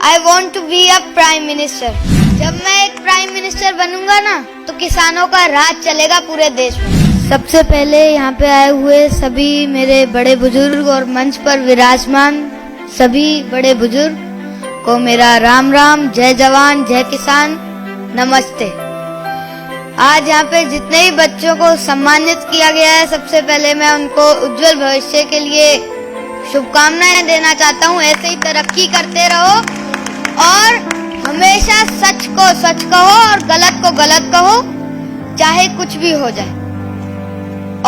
I want to be a prime minister. जब मैं एक प्राइम मिनिस्टर बनूंगा ना तो किसानों का राज चलेगा पूरे देश में। सबसे पहले यहाँ पे आए हुए सभी मेरे बड़े बुजुर्ग और मंच पर विराजमान सभी बड़े बुजुर्ग को मेरा राम राम, जय जवान जय किसान, नमस्ते। आज यहाँ पे जितने ही बच्चों को सम्मानित किया गया है, सबसे पहले मैं उनको उज्जवल भविष्य के लिए शुभकामनाएं देना चाहता हूँ। ऐसे ही तरक्की करते रहो और हमेशा सच को सच कहो और गलत को गलत कहो, चाहे कुछ भी हो जाए।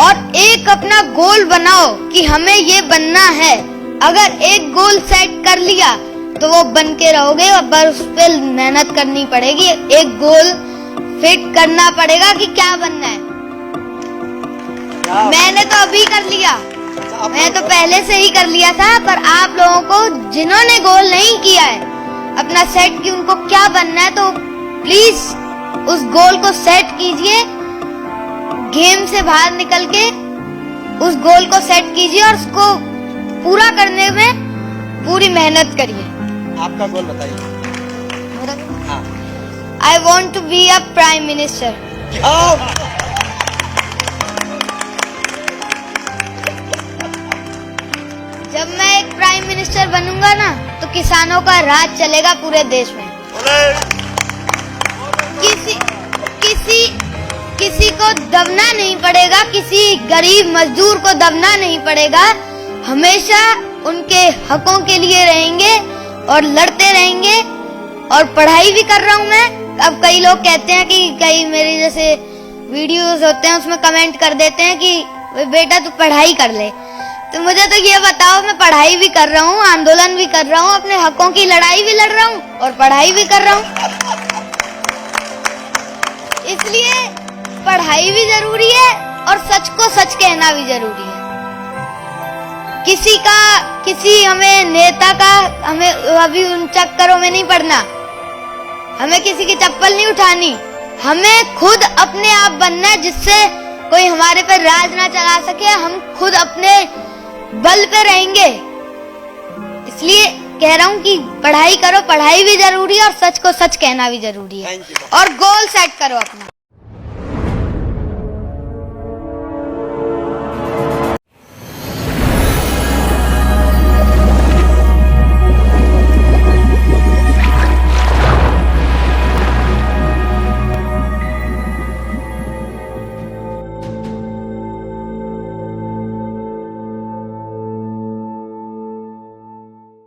और एक अपना गोल बनाओ कि हमें ये बनना है। अगर एक गोल सेट कर लिया तो वो बन के रहोगे, पर उस पर मेहनत करनी पड़ेगी। एक गोल फिट करना पड़ेगा कि क्या बनना है। मैंने तो अभी कर लिया, मैं तो पहले से ही कर लिया था, पर आप लोगों को जिन्होंने गोल नहीं किया है अपना सेट कि उनको क्या बनना है, तो प्लीज उस गोल को सेट कीजिए। गेम से बाहर निकल के उस गोल को सेट कीजिए और उसको पूरा करने में पूरी मेहनत करिए। आपका गोल बताइए। हाँ। I want to be a prime minister. जब मैं एक प्राइम मिनिस्टर बनूंगा ना तो किसानों का राज चलेगा पूरे देश में। किसी को दबना नहीं पड़ेगा, किसी गरीब मजदूर को दबना नहीं पड़ेगा। हमेशा उनके हकों के लिए रहेंगे और लड़ते रहेंगे। और पढ़ाई भी कर रहा हूँ मैं। अब कई लोग कहते हैं कि कई मेरे जैसे वीडियोस होते हैं उसमें कमेंट कर देते हैं कि बेटा तू पढ़ाई कर ले। तो मुझे तो ये बताओ, मैं पढ़ाई भी कर रहा हूँ, आंदोलन भी कर रहा हूँ, अपने हकों की लड़ाई भी लड़ रहा हूँ और पढ़ाई भी कर रहा हूँ। इसलिए पढ़ाई भी जरूरी है और सच को सच कहना भी जरूरी है। किसी हमें नेता का हमें अभी उन चक्करों में नहीं पड़ना, हमें किसी की चप्पल नहीं उठानी। हमें खुद अपने आप बनना है, जिससे कोई हमारे पर राज ना चला सके। हम खुद अपने बल पे रहेंगे। इसलिए कह रहा हूँ कि पढ़ाई करो, पढ़ाई भी जरूरी है और सच को सच कहना भी जरूरी है। और गोल सेट करो अपना।